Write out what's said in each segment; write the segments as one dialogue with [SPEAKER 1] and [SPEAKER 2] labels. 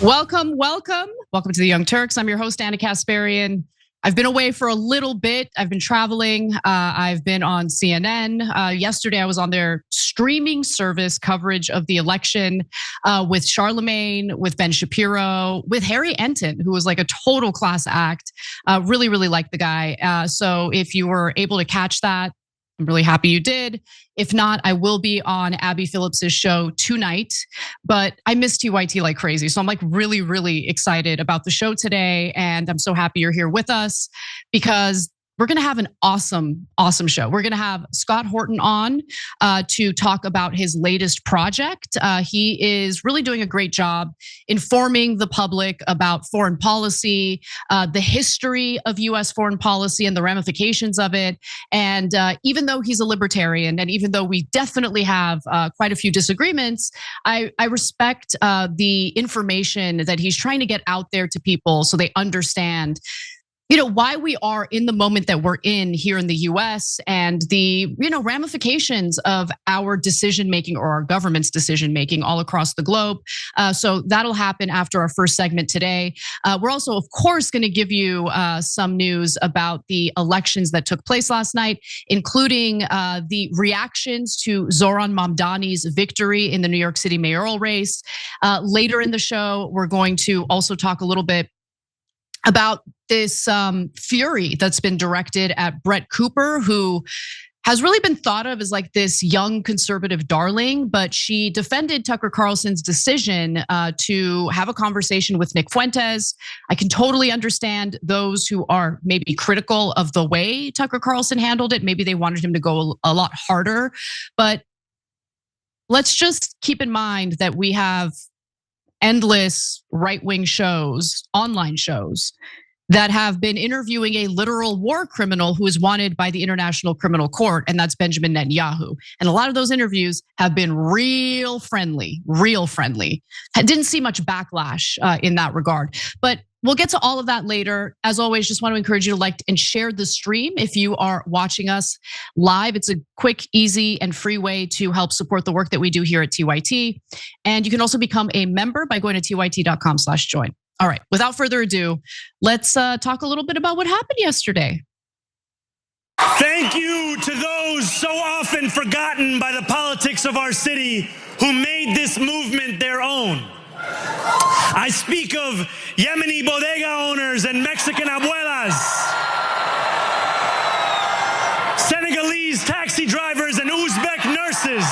[SPEAKER 1] Welcome to the Young Turks. I'm your host, Anna Kasparian. I've been away for a little bit. I've been traveling. I've been on CNN. Yesterday, I was on their streaming service coverage of the election with Charlemagne, with Ben Shapiro, with Harry Enton, who was like a total class act. Really liked the guy. So if you were able to catch that, I'm really happy you did. If not, I will be on Abby Phillips's show tonight, but I miss TYT like crazy. So I'm like really excited about the show today. And I'm so happy you're here with us because we're gonna have an awesome show. We're gonna have Scott Horton on to talk about his latest project. He is really doing a great job informing the public about foreign policy, the history of US foreign policy and the ramifications of it. And even though he's a libertarian, and even though we definitely have quite a few disagreements, I respect the information that he's trying to get out there to people so they understand why we are in the moment that we're in here in the US and the, ramifications of our decision making or our government's decision making all across the globe. So that'll happen after our first segment today. We're also, of course, going to give you some news about the elections that took place last night, including the reactions to Zohran Mamdani's victory in the New York City mayoral race. Later in the show, we're going to also talk a little bit about this fury that's been directed at Brett Cooper, who has really been thought of as like this young conservative darling, but she defended Tucker Carlson's decision to have a conversation with Nick Fuentes. I can totally understand those who are maybe critical of the way Tucker Carlson handled it. Maybe they wanted him to go a lot harder, but let's just keep in mind that we have endless right-wing shows, online shows, that have been interviewing a literal war criminal who is wanted by the International Criminal Court, and that's Benjamin Netanyahu. And a lot of those interviews have been real friendly. I didn't see much backlash in that regard, but we'll get to all of that later. As always, just want to encourage you to like and share the stream if you are watching us live. It's a quick, easy, and free way to help support the work that we do here at TYT. And you can also become a member by going to tyt.com/join. All right, without further ado, let's talk a little bit about what happened yesterday.
[SPEAKER 2] Thank you to those so often forgotten by the politics of our city who made this movement their own. I speak of Yemeni bodega owners and Mexican abuelas, Senegalese taxi drivers and Uzbek nurses,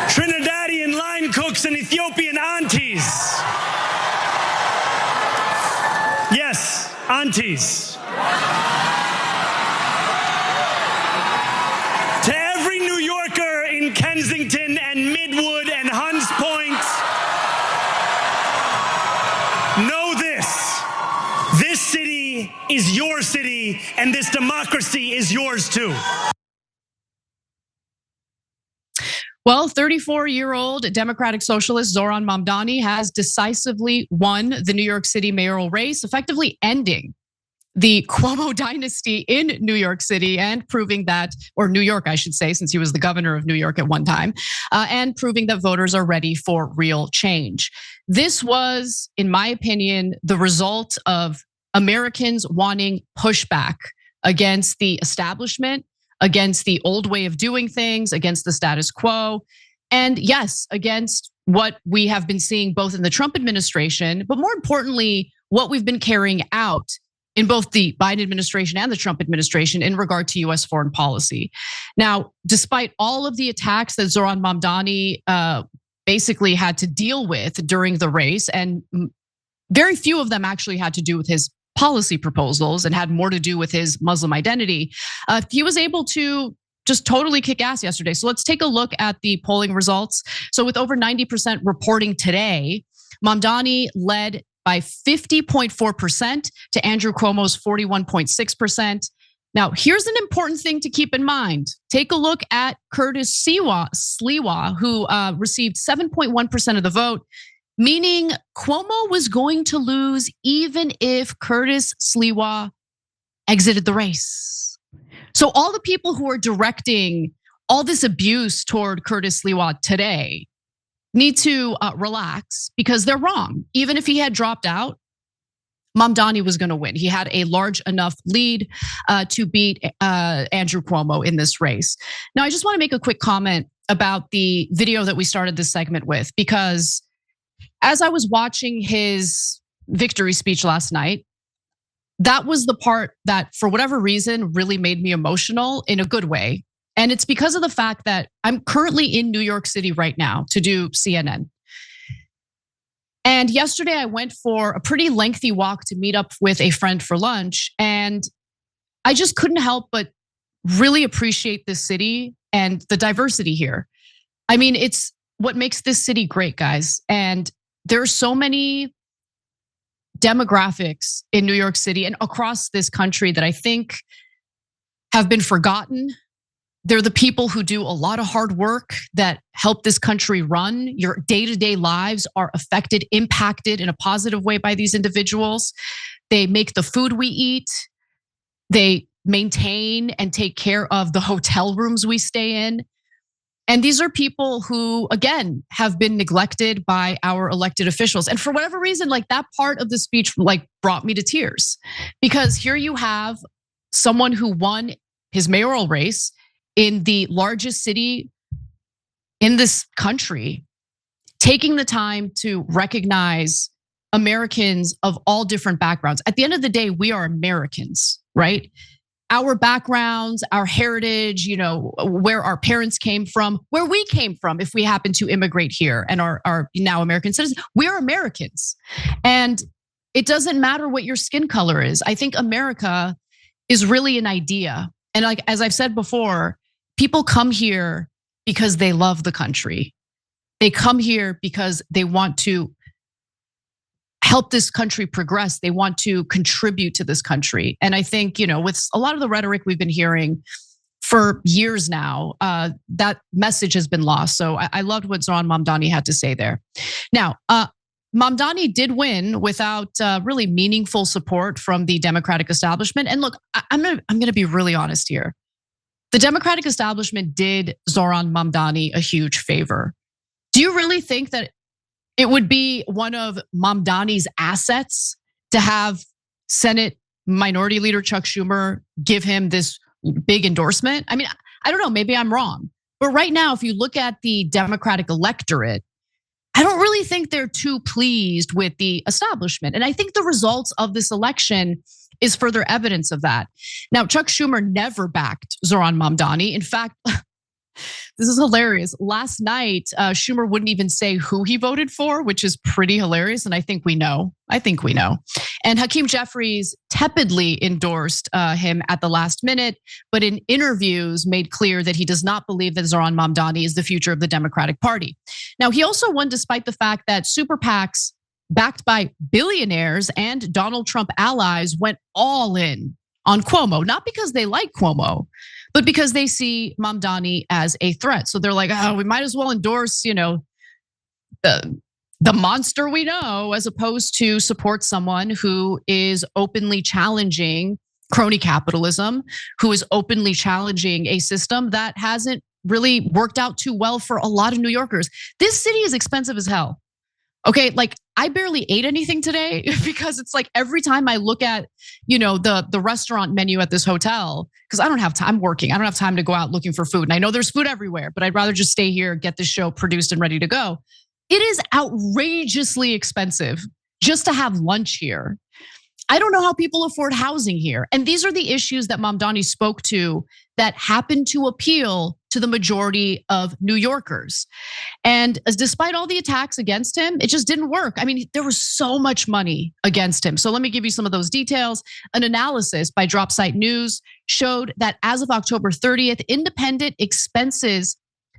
[SPEAKER 2] Trinidadian line cooks and Ethiopian aunties. Yes, aunties. To every New Yorker in Kensington and Midwood and Hunts Point, know this. This city is your city, and this democracy is yours too.
[SPEAKER 1] Well, 34-year-old Democratic Socialist Zohran Mamdani has decisively won the New York City mayoral race, effectively ending the Cuomo dynasty in New York City and proving that, or New York, I should say, since he was the governor of New York at one time, and proving that voters are ready for real change. This was, in my opinion, the result of Americans wanting pushback against the establishment, against the old way of doing things, against the status quo, and yes, against what we have been seeing both in the Trump administration, but more importantly, what we've been carrying out in both the Biden administration and the Trump administration in regard to US foreign policy. Now, despite all of the attacks that Zohran Mamdani basically had to deal with during the race, and very few of them actually had to do with his policy proposals and had more to do with his Muslim identity, he was able to just totally kick ass yesterday. So let's take a look at the polling results. So with over 90% reporting today, Mamdani led by 50.4% to Andrew Cuomo's 41.6%. Now, here's an important thing to keep in mind. Take a look at Curtis Sliwa, who received 7.1% of the vote, meaning Cuomo was going to lose even if Curtis Sliwa exited the race. So all the people who are directing all this abuse toward Curtis Sliwa today, need to relax because they're wrong. Even if he had dropped out, Mamdani was going to win. He had a large enough lead to beat Andrew Cuomo in this race. Now, I just want to make a quick comment about the video that we started this segment with, because as I was watching his victory speech last night, that was the part that, for whatever reason, really made me emotional in a good way. And it's because of the fact that I'm currently in New York City right now to do CNN. And yesterday I went for a pretty lengthy walk to meet up with a friend for lunch. And I just couldn't help but really appreciate this city and the diversity here. I mean, it's what makes this city great, guys. And there are so many demographics in New York City and across this country that I think have been forgotten. They're the people who do a lot of hard work that help this country run. Your day-to-day lives are affected, impacted in a positive way by these individuals. They make the food we eat. They maintain and take care of the hotel rooms we stay in. And these are people who, again, have been neglected by our elected officials. And for whatever reason, like, that part of the speech brought me to tears, because here you have someone who won his mayoral race in the largest city in this country, taking the time to recognize Americans of all different backgrounds. At the end of the day, we are Americans, right? Our backgrounds, our heritage, where our parents came from, where we came from, if we happen to immigrate here and are now American citizens, we are Americans. And it doesn't matter what your skin color is. I think America is really an idea. And like, as I've said before, people come here because they love the country. They come here because they want to help this country progress. They want to contribute to this country. And I think, with a lot of the rhetoric we've been hearing for years now, that message has been lost. So I loved what Zohran Mamdani had to say there. Now, Mamdani did win without really meaningful support from the Democratic establishment. And look, I'm gonna be really honest here. The Democratic establishment did Zohran Mamdani a huge favor. Do you really think that it would be one of Mamdani's assets to have Senate Minority Leader Chuck Schumer give him this big endorsement? I mean, I don't know, maybe I'm wrong. But right now, if you look at the Democratic electorate, I don't really think they're too pleased with the establishment. And I think the results of this election is further evidence of that. Now, Chuck Schumer never backed Zohran Mamdani. In fact, this is hilarious. Last night, Schumer wouldn't even say who he voted for, which is pretty hilarious. And I think we know. And Hakeem Jeffries tepidly endorsed him at the last minute, but in interviews made clear that he does not believe that Zohran Mamdani is the future of the Democratic Party. Now, he also won despite the fact that super PACs backed by billionaires and Donald Trump allies went all in on Cuomo, not because they like Cuomo, but because they see Mamdani as a threat. So they're like, oh, we might as well endorse, the monster we know, as opposed to support someone who is openly challenging crony capitalism, who is openly challenging a system that hasn't really worked out too well for a lot of New Yorkers. This city is expensive as hell. Okay, like, I barely ate anything today because it's like every time I look at, the restaurant menu at this hotel, because I don't have time, I'm working. I don't have time to go out looking for food. And I know there's food everywhere, but I'd rather just stay here, get this show produced and ready to go. It is outrageously expensive just to have lunch here. I don't know how people afford housing here. And these are the issues that Mamdani spoke to that happen to appeal to the majority of New Yorkers. And despite all the attacks against him, it just didn't work. I mean, there was so much money against him. So let me give you some of those details. An analysis by Dropsite News showed that as of October 30th, independent expenses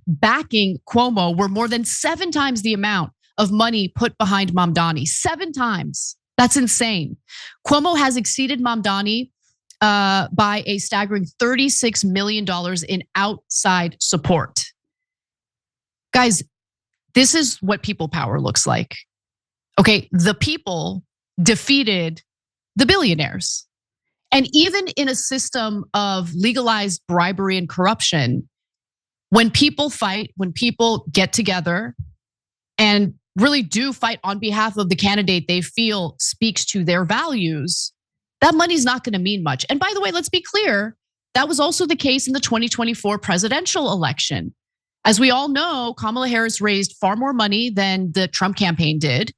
[SPEAKER 1] backing Cuomo were more than 7 times the amount of money put behind Mamdani. 7 times. That's insane. Cuomo has exceeded Mamdani by a staggering $36 million in outside support. Guys, this is what people power looks like. Okay, the people defeated the billionaires. And even in a system of legalized bribery and corruption, when people fight, when people get together, and really do fight on behalf of the candidate they feel speaks to their values, that money's not going to mean much. And by the way, let's be clear, that was also the case in the 2024 presidential election. As we all know, Kamala Harris raised far more money than the Trump campaign did.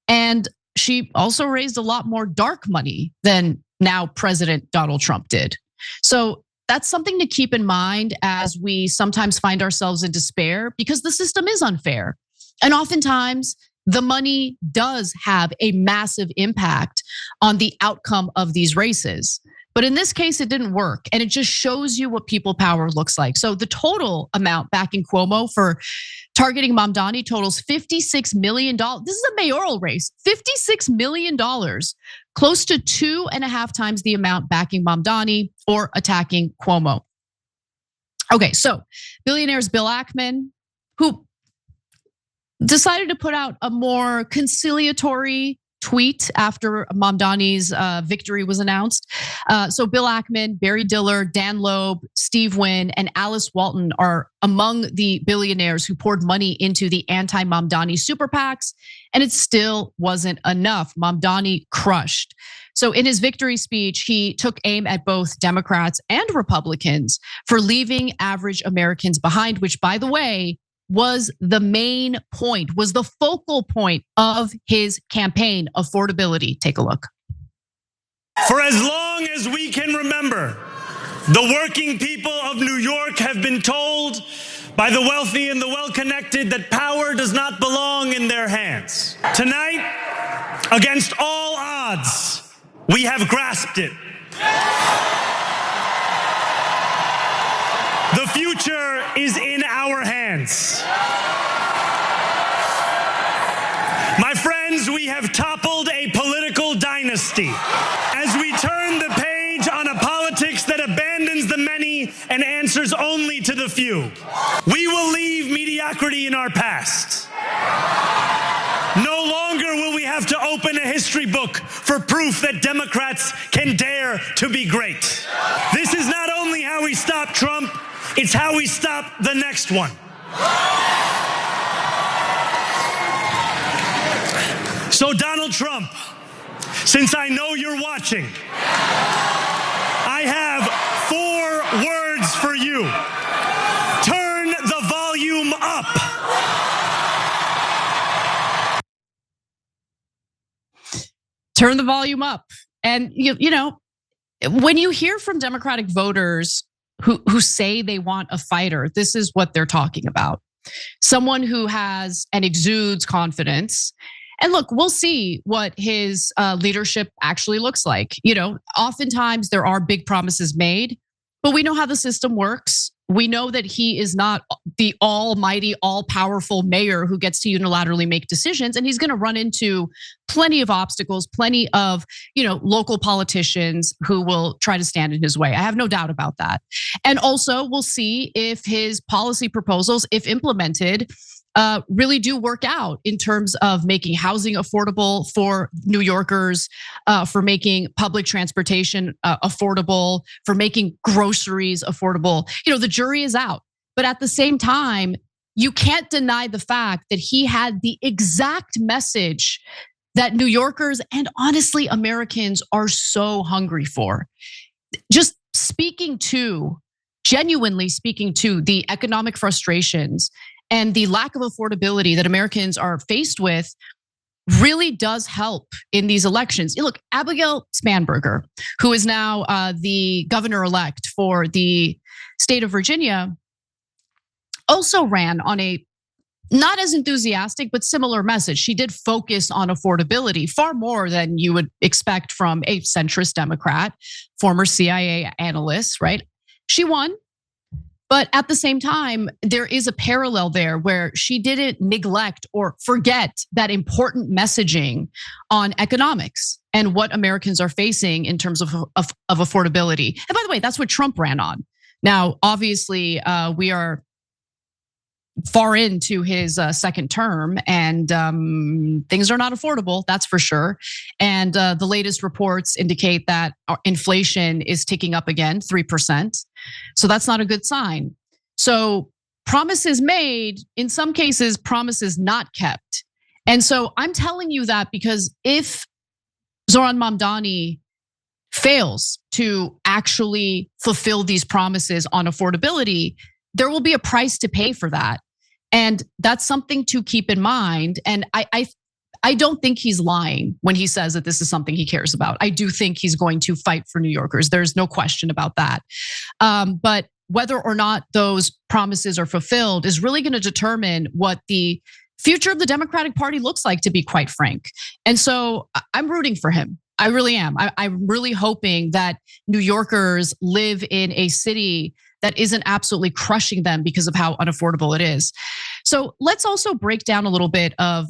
[SPEAKER 1] And she also raised a lot more dark money than now President Donald Trump did. So that's something to keep in mind as we sometimes find ourselves in despair because the system is unfair. And oftentimes the money does have a massive impact on the outcome of these races. But in this case, it didn't work. And it just shows you what people power looks like. So the total amount backing Cuomo for targeting Mamdani totals $56 million. This is a mayoral race, $56 million, close to 2.5 times the amount backing Mamdani or attacking Cuomo. Okay, so billionaires Bill Ackman, who decided to put out a more conciliatory tweet after Mamdani's victory was announced. So Bill Ackman, Barry Diller, Dan Loeb, Steve Wynn, and Alice Walton are among the billionaires who poured money into the anti-Mamdani super PACs, and it still wasn't enough. Mamdani crushed. So in his victory speech, he took aim at both Democrats and Republicans for leaving average Americans behind, which, by the way, was the main point, was the focal point of his campaign, affordability. Take a look.
[SPEAKER 2] For as long as we can remember, the working people of New York have been told by the wealthy and the well-connected that power does not belong in their hands. Tonight, against all odds, we have grasped it. The future is in our hands. My friends, we have toppled a political dynasty. As we turn the page on a politics that abandons the many and answers only to the few, we will leave mediocrity in our past. No longer will we have to open a history book for proof that Democrats can dare to be great. This is not only how we stop Trump, it's how we stop the next one. So Donald Trump, since I know you're watching, I have 4 words for you. Turn the volume up.
[SPEAKER 1] Turn the volume up. And you know, when you hear from Democratic voters who say they want a fighter, this is what they're talking about. Someone who has and exudes confidence. And look, we'll see what his leadership actually looks like. You know, oftentimes there are big promises made, but we know how the system works. We know that he is not the almighty, all-powerful mayor who gets to unilaterally make decisions, and he's going to run into plenty of obstacles, plenty of, local politicians who will try to stand in his way. I have no doubt about that. And also, we'll see if his policy proposals, if implemented, really do work out in terms of making housing affordable for New Yorkers, for making public transportation affordable, for making groceries affordable. The jury is out. But at the same time, you can't deny the fact that he had the exact message that New Yorkers and honestly Americans are so hungry for. Just genuinely speaking to the economic frustrations and the lack of affordability that Americans are faced with really does help in these elections. Look, Abigail Spanberger, who is now the governor-elect for the state of Virginia, also ran on a not as enthusiastic, but similar message. She did focus on affordability far more than you would expect from a centrist Democrat, former CIA analyst, right? She won. But at the same time, there is a parallel there where she didn't neglect or forget that important messaging on economics and what Americans are facing in terms of affordability. And by the way, that's what Trump ran on. Now, obviously, we are far into his second term, and things are not affordable, that's for sure. And the latest reports indicate that our inflation is ticking up again, 3%. So that's not a good sign. So promises made, in some cases, promises not kept. And so I'm telling you that because if Zohran Mamdani fails to actually fulfill these promises on affordability, there will be a price to pay for that. And that's something to keep in mind. And I don't think he's lying when he says that this is something he cares about. I do think he's going to fight for New Yorkers. There's no question about that. But whether or not those promises are fulfilled is really going to determine what the future of the Democratic Party looks like, to be quite frank. And so I'm rooting for him. I really am. I'm really hoping that New Yorkers live in a city that isn't absolutely crushing them because of how unaffordable it is. So let's also break down a little bit of,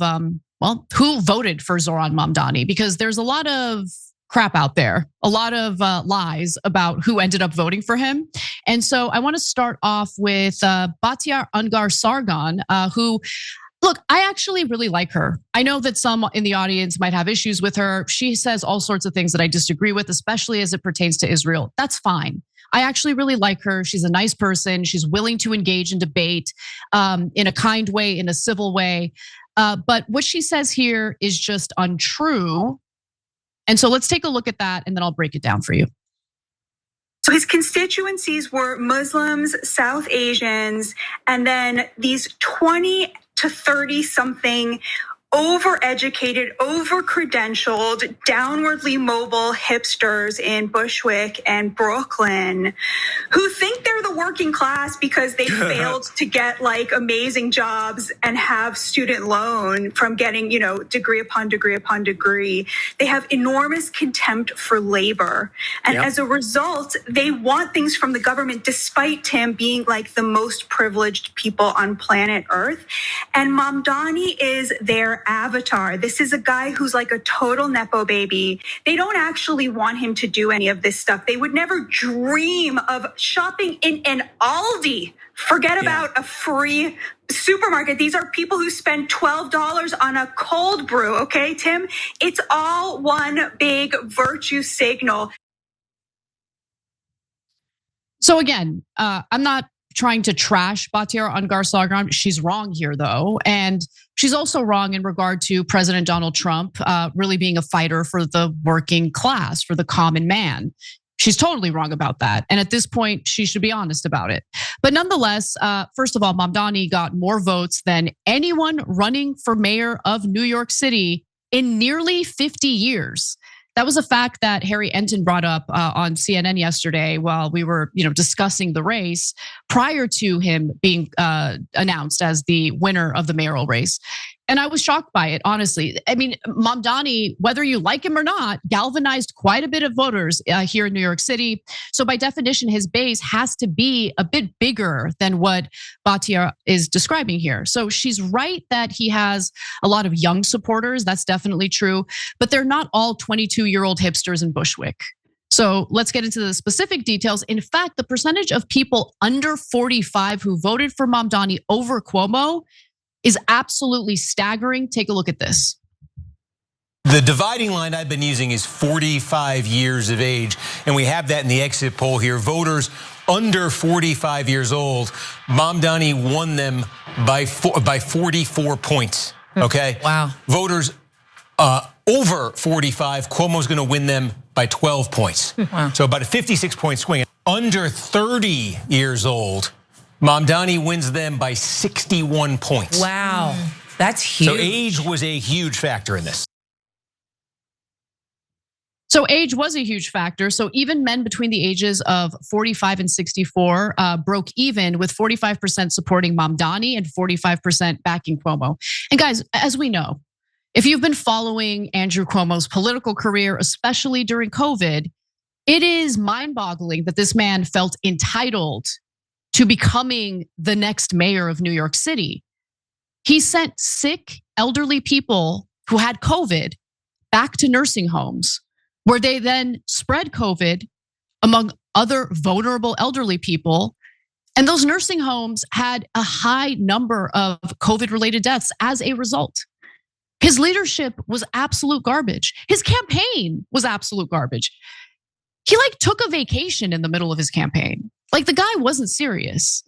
[SPEAKER 1] who voted for Zohran Mamdani, because there's a lot of crap out there, a lot of lies about who ended up voting for him. And so I want to start off with Batya Ungar Sargon, who, look, I actually really like her. I know that some in the audience might have issues with her. She says all sorts of things that I disagree with, especially as it pertains to Israel. That's fine. I actually really like her. She's a nice person. She's willing to engage in debate in a kind way, in a civil way. But what she says here is just untrue. And so let's take a look at that and then I'll break it down for you.
[SPEAKER 3] So his constituencies were Muslims, South Asians, and then these 20 to 30 something overeducated, over-credentialed, downwardly mobile hipsters in Bushwick and Brooklyn who think they're the working class because they failed to get like amazing jobs and have student loan from getting, degree upon degree upon degree. They have enormous contempt for labor. And as a result, they want things from the government despite Tim being like the most privileged people on planet Earth. And Mamdani is their avatar. This is a guy who's like a total Nepo baby. They don't actually want him to do any of this stuff. They would never dream of shopping in an Aldi. Forget about a free supermarket. These are people who spend $12 on a cold brew, okay, Tim? It's all one big virtue signal.
[SPEAKER 1] So again, I'm not trying to trash Batya Ungar Sargon. She's wrong here though. And she's also wrong in regard to President Donald Trump really being a fighter for the working class, for the common man. She's totally wrong about that. And at this point, she should be honest about it. But nonetheless, first of all, Mamdani got more votes than anyone running for mayor of New York City in nearly 50 years. That was a fact that Harry Enton brought up on CNN yesterday while we were, discussing the race prior to him being announced as the winner of the mayoral race. And I was shocked by it, honestly. I mean, Mamdani, whether you like him or not, galvanized quite a bit of voters here in New York City. So by definition, his base has to be a bit bigger than what Batya is describing here. So she's right that he has a lot of young supporters. That's definitely true. But they're not all 22-year-old hipsters in Bushwick. So let's get into the specific details. In fact, the percentage of people under 45 who voted for Mamdani over Cuomo is absolutely staggering. Take a look at this.
[SPEAKER 4] The dividing line I've been using is 45 years of age. And we have that in the exit poll here. Voters under 45 years old, Mamdani won them by 44 points, okay?
[SPEAKER 5] Wow.
[SPEAKER 4] Voters over 45, Cuomo's gonna win them by 12 points. Wow. So about a 56-point swing. Under 30 years old, Mamdani wins them by 61 points.
[SPEAKER 5] Wow, that's huge.
[SPEAKER 4] So age was a huge factor in this.
[SPEAKER 1] So age was a huge factor. So even men between the ages of 45 and 64 broke even, with 45% supporting Mamdani and 45% backing Cuomo. And guys, as we know, if you've been following Andrew Cuomo's political career, especially during COVID, it is mind-boggling that this man felt entitled to becoming the next mayor of New York City. He sent sick, elderly people who had COVID back to nursing homes, where they then spread COVID among other vulnerable elderly people. And those nursing homes had a high number of COVID-related deaths as a result. His leadership was absolute garbage. His campaign was absolute garbage. He took a vacation in the middle of his campaign. The guy wasn't serious.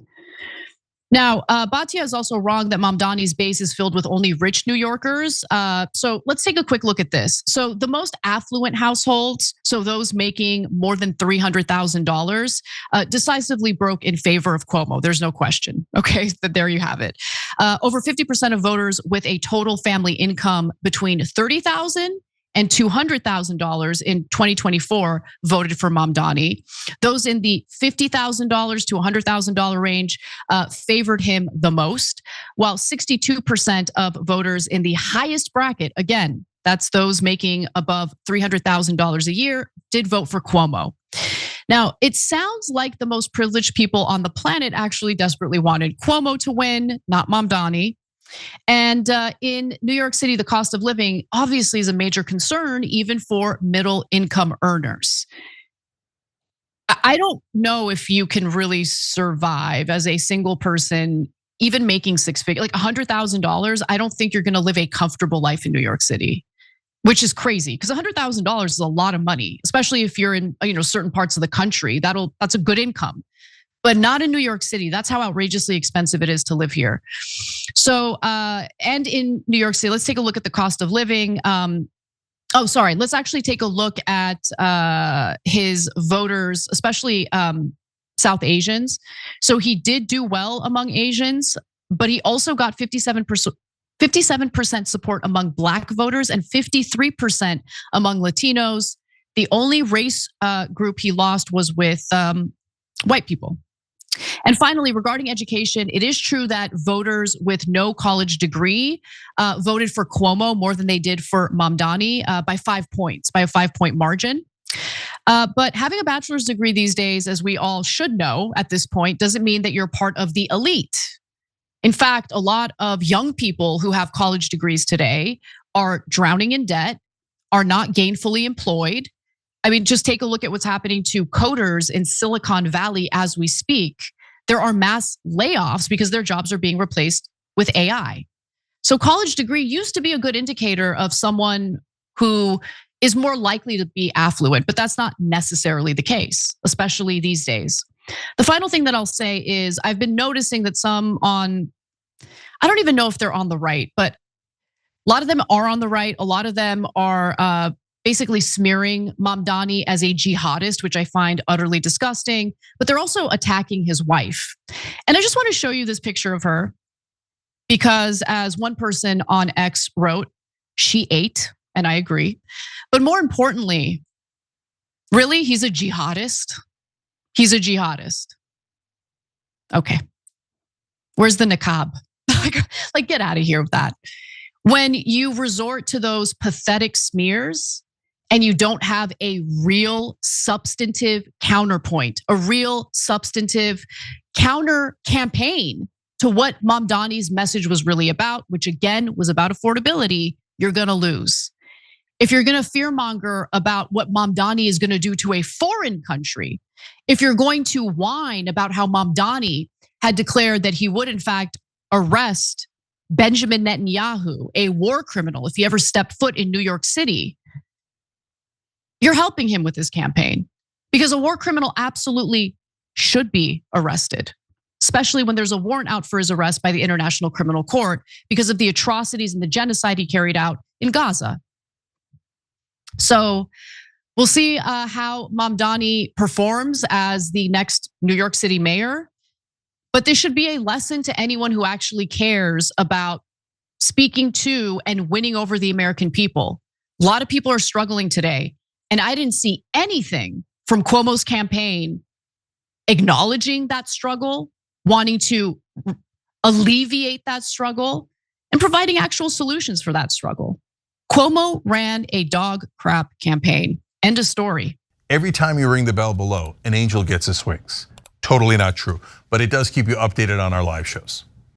[SPEAKER 1] Now, Batya is also wrong that Mamdani's base is filled with only rich New Yorkers. So let's take a quick look at this. So the most affluent households, so those making more than $300,000, decisively broke in favor of Cuomo. There's no question. Okay, but there you have it. Over 50% of voters with a total family income between $30,000 and $200,000 in 2024 voted for Mamdani. Those in the $50,000 to $100,000 range favored him the most, while 62% of voters in the highest bracket, again, that's those making above $300,000 a year, did vote for Cuomo. Now, it sounds like the most privileged people on the planet actually desperately wanted Cuomo to win, not Mamdani. And in New York City, the cost of living obviously is a major concern, even for middle income earners. I don't know if you can really survive as a single person, even making six figures, like $100,000. I don't think you're going to live a comfortable life in New York City, which is crazy because $100,000 is a lot of money, especially if you're in certain parts of the country. That's a good income. But not in New York City. That's how outrageously expensive it is to live here. So, and in New York City, let's take a look at the cost of living. Let's actually take a look at his voters, especially South Asians. So he did do well among Asians, but he also got 57% support among Black voters and 53% among Latinos. The only race group he lost was with white people. And finally, regarding education, it is true that voters with no college degree voted for Cuomo more than they did for Mamdani by 5 points, by a 5-point margin. But having a bachelor's degree these days, as we all should know at this point, doesn't mean that you're part of the elite. In fact, a lot of young people who have college degrees today are drowning in debt, are not gainfully employed. I mean, just take a look at what's happening to coders in Silicon Valley as we speak. There are mass layoffs because their jobs are being replaced with AI. So college degree used to be a good indicator of someone who is more likely to be affluent, but that's not necessarily the case, especially these days. The final thing that I'll say is I've been noticing that some I don't even know if they're on the right, but a lot of them are on the right. A lot of them are basically smearing Mamdani as a jihadist, which I find utterly disgusting, but they're also attacking his wife. And I just want to show you this picture of her because as one person on X wrote, she ate, and I agree. But more importantly, really, he's a jihadist? He's a jihadist. Okay, where's the niqab? Like get out of here with that. When you resort to those pathetic smears, and you don't have a real substantive counterpoint, a real substantive counter campaign to what Mamdani's message was really about, which again was about affordability, you're gonna lose. If you're gonna fearmonger about what Mamdani is gonna do to a foreign country, if you're going to whine about how Mamdani had declared that he would in fact arrest Benjamin Netanyahu, a war criminal, if he ever stepped foot in New York City, you're helping him with his campaign because a war criminal absolutely should be arrested, especially when there's a warrant out for his arrest by the International Criminal Court because of the atrocities and the genocide he carried out in Gaza. So we'll see how Mamdani performs as the next New York City mayor. But this should be a lesson to anyone who actually cares about speaking to and winning over the American people. A lot of people are struggling today. And I didn't see anything from Cuomo's campaign acknowledging that struggle, wanting to alleviate that struggle, and providing actual solutions for that struggle. Cuomo ran a dog crap campaign. End of story.
[SPEAKER 5] Every time you ring the bell below, an angel gets his wings. Totally not true, but it does keep you updated on our live shows.